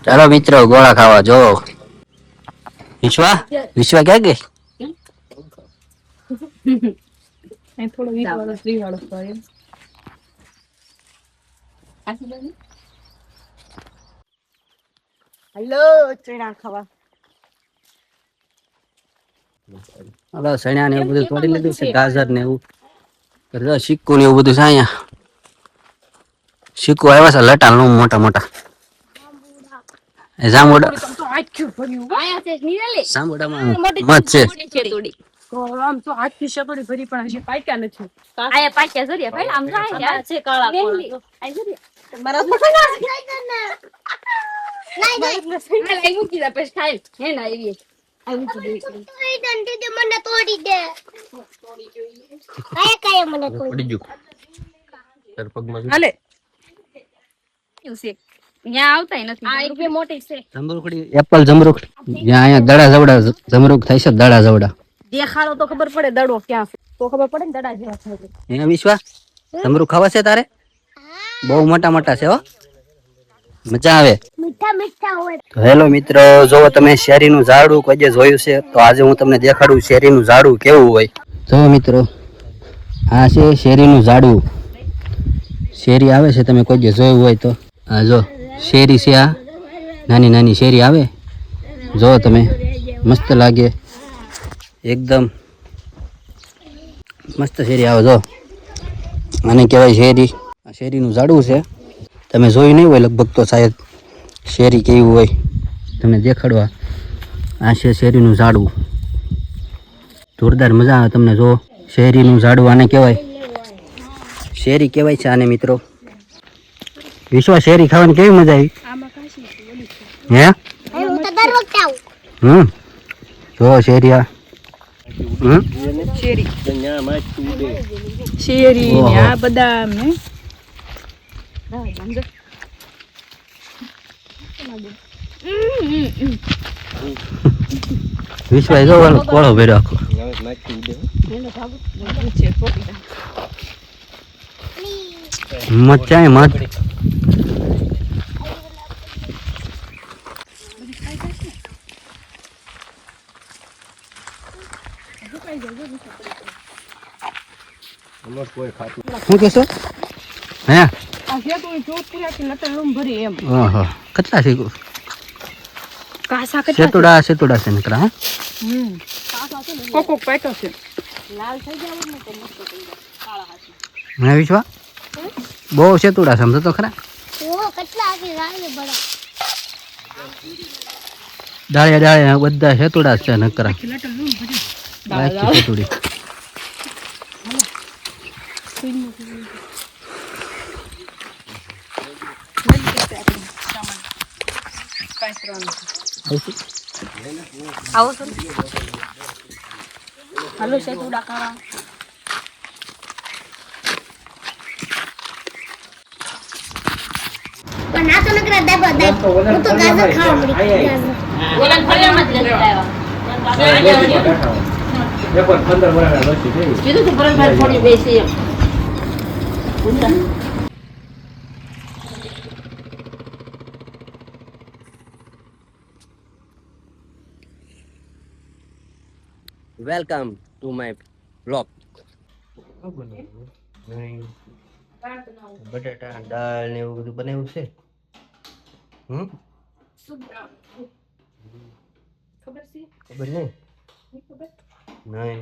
ચાલો મિત્રો ગોળા ખાવા જો વિશ્વા વિશ્વા ક્યાં ગઈ થોડો વીસ વાળો 3 વાળો હોય હેલો ચણા ખાવા હવે સણ્યા ને એવું બધું તોડી લીધું છે ગાજર ને એવું સિક્કો ને એવું બધું છે અહીંયા સિક્કો આવ્યા છે લટાણ નું મોટા મોટા જાંબુડા તો આખ્યું ભર્યું આયા છે નીરાલી જાંબુડામાં મત છે આમ તો આખી શકડી ભરી પણ હજી પાક્યા નથી આયા પાક્યા જરિયા ભાઈ આમ જાય છે કાળા કોળા આ જરિયા મારા પકડા નહીં મૂકી દે પછી ખાઈ હે ના એવી આ મૂકી દે દંડી દે મને તોડી દે આયા કાય મને પડી ગયું તાર પગમાં હાલે યુસે ન્યા આવતા નથી આ એક બે મોટી છે જમરૂખડી એપલ જમરૂખ જ્યાં અહીંયા દડા જવડા જમરૂખ થાય છે દડા જવડા દેખાડો તો ખબર પડે દડો ક્યાં છે તો ખબર પડે ને દડા જેવા થાય છે અહીંયા વિશ્વા જમરૂખ ખાવા છે તારે બહુ મોટા મોટા છે હો મજા આવે મીઠા મીઠા હોય તો હેલો મિત્રો જો તમે શેરીનું ઝાડું કોઈ જોયું છે તો આજે હું તમને દેખાડું શેરીનું ઝાડું કેવું હોય જો મિત્રો આ છે શેરીનું ઝાડું શેરી આવે છે તમે કોઈ જોયું હોય તો આ જો શેરી છે આ નાની નાની શેરી આવે જો તમે મસ્ત લાગે એકદમ મસ્ત શેરી આવે જો આને કહેવાય શેરી આ શેરીનું ઝાડું છે તમે જોયું નહીં હોય લગભગ તો શાયદ શેરી કેવી હોય તમને દેખાડવા આ છે શેરીનું ઝાડવું જોરદાર મજા આવે તમને જો શેરીનું ઝાડવું આને કહેવાય શેરી કહેવાય છે આને મિત્રો વિશ્વા શેરી ખાવાની કેવી મજા આવી હે હું તો દર વખતે આવું જો શેરિયા શેરી શેરી ને આ બદામ ને વિશ્વા જો કોળો ભર્યો આખો મચાય મત શું કહેશો હે આ શેતું જોધપુરા કે લટલું ભરી એમ ઓહો કેટલા છે કાસા કેટલા સેતુડા છે નકરા હે કાસા છે કોકો પાટો છે લાલ થઈ જાવ ને તો મસ્ત થઈ જાય કાળા હાથી હે વિશ્વા બહુ સેતુડા સમજો તો ખરા ઓ કેટલા આગે લાગે બડા ડાળે ડાળે બધા સેતુડા છે નકરા લટલું ભરી આખી સેતુડી હાલો સેતુડા કાળા પણ આ તો નકરા દાબા દાબ હું તો ગાજર ખાવા મળી ઓલા ફળિયામાં જ લેતા આવ્યા કીધું તો પરમભાઈ થોડી બેસી એમ વેલકમ ટુ માય બ્લોગ બટાટા દાળ ને એવું બધું બનાવ્યું છે ખબર છે ખબર નહીં ખબર નહીં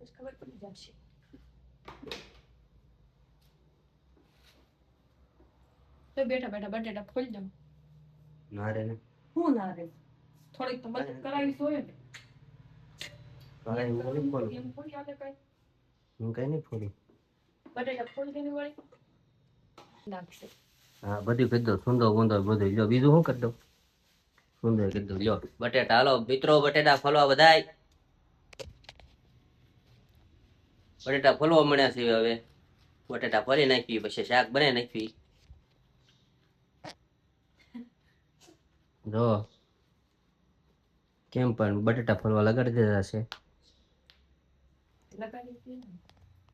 ખબર પડી જશે તો બેઠા બેઠા બટેટા ફોલી દઉં ના રે ને હું ના રે થોડીક તો મદદ કરાવીશ હોય ને એમ ફોડી આલે કઈ હું કઈ નહીં ફોડી બટેટા ફોલી દેની વાળી નાખશે હા બધું કરી દો સુંદર ગુંદર બધું જો બીજું શું કરી દઉં સુંદર કરી દઉં લ્યો બટેટા હાલો મિત્રો બટેટા ફોલવા બધાય બટેટા ફોલવા મળ્યા છે હવે બટેટા ફરી નાખવી પછી શાક બનાવી નાખવી જો કેમ પણ બટેટા ફોલવા લગાડી દીધા છે લગાડી